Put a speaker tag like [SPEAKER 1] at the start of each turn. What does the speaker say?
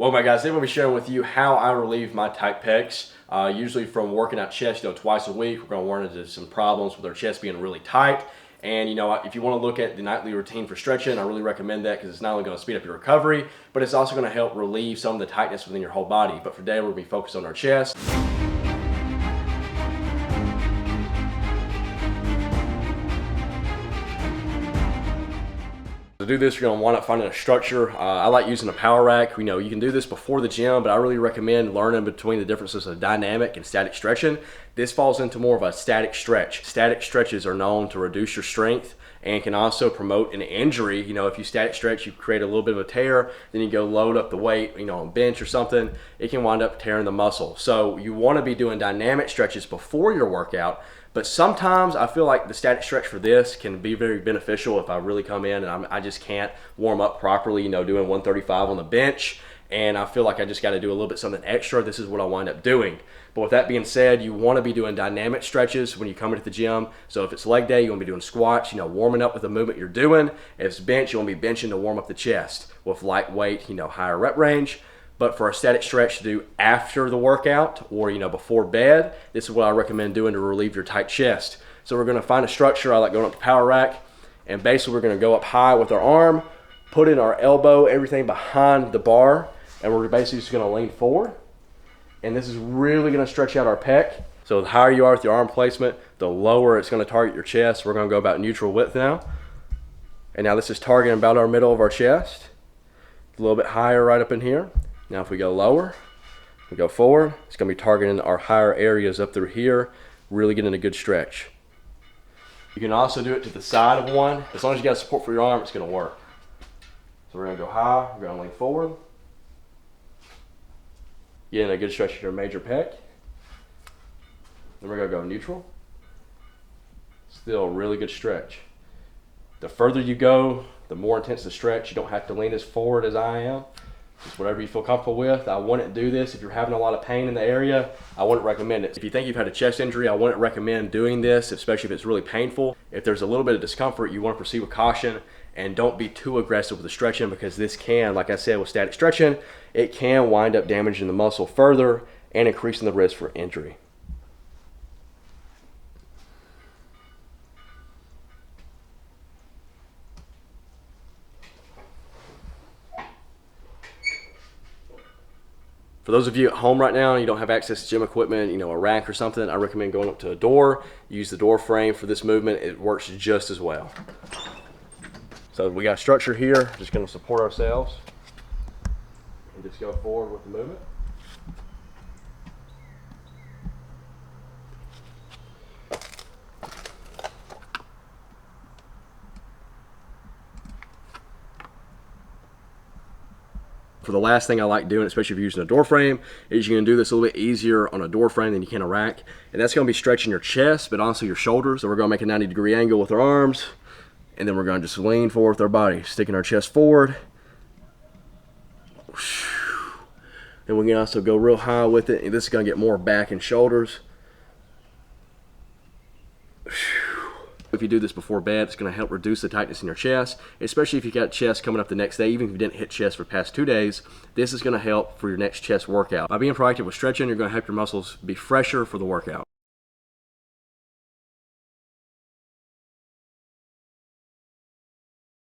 [SPEAKER 1] Well, my guys, today we'll be sharing with you how I relieve my tight pecs. Usually from working out chest, twice a week, we're going to run into some problems with our chest being really tight. And if you want to look at the nightly routine for stretching, I really recommend that because it's not only going to speed up your recovery, but it's also going to help relieve some of the tightness within your whole body. But for today, we're going to be focused on our chest. To do this, you're going to wind up finding a structure. I like using a power rack. You can do this before the gym, but I really recommend learning between the differences of dynamic and static stretching. This falls into more of a static stretch. Static stretches are known to reduce your strength and can also promote an injury. If you static stretch, you create a little bit of a tear, then you go load up the weight, on bench or something, it can wind up tearing the muscle. So you want to be doing dynamic stretches before your workout. But sometimes I feel like the static stretch for this can be very beneficial if I really come in and I just can't warm up properly, doing 135 on the bench, and I feel like I just got to do a little bit something extra. This is what I wind up doing. But with that being said, you want to be doing dynamic stretches when you come into the gym. So if it's leg day, you want to be doing squats, warming up with the movement you're doing. If it's bench, you want to be benching to warm up the chest with light weight, higher rep range. But for a static stretch to do after the workout or before bed, this is what I recommend doing to relieve your tight chest. So we're going to find a structure. I like going up the power rack, and basically we're going to go up high with our arm, put in our elbow, everything behind the bar, and we're basically just going to lean forward. And this is really going to stretch out our pec. So the higher you are with your arm placement, the lower it's going to target your chest. We're going to go about neutral width now. And now this is targeting about our middle of our chest. A little bit higher right up in here. Now if we go lower, we go forward, it's going to be targeting our higher areas up through here, really getting a good stretch. You can also do it to the side of one. As long as you got support for your arm, it's going to work. So we're going to go high, we're going to lean forward. Getting a good stretch of your major pec. Then we're going to go neutral. Still a really good stretch. The further you go, the more intense the stretch. You don't have to lean as forward as I am. Just whatever you feel comfortable with. I wouldn't do this if you're having a lot of pain in the area. I wouldn't recommend it. If you think you've had a chest injury, I wouldn't recommend doing this, especially if it's really painful. If there's a little bit of discomfort, you want to proceed with caution and don't be too aggressive with the stretching, because this can, like I said, with static stretching, it can wind up damaging the muscle further and increasing the risk for injury. For those of you at home right now, you don't have access to gym equipment, a rack or something, I recommend going up to a door. Use the door frame for this movement. It works just as well. So we got a structure here, just going to support ourselves and just go forward with the movement. For the last thing I like doing, especially if you're using a door frame, is you can do this a little bit easier on a door frame than you can a rack. And that's going to be stretching your chest, but also your shoulders. So we're going to make a 90-degree angle with our arms, and then we're going to just lean forward with our body, sticking our chest forward. And we can also go real high with it, and this is going to get more back and shoulders. If you do this before bed, it's going to help reduce the tightness in your chest, especially if you got chest coming up the next day. Even if you didn't hit chest for the past 2 days, this is going to help for your next chest workout. By being proactive with stretching, you're going to help your muscles be fresher for the workout.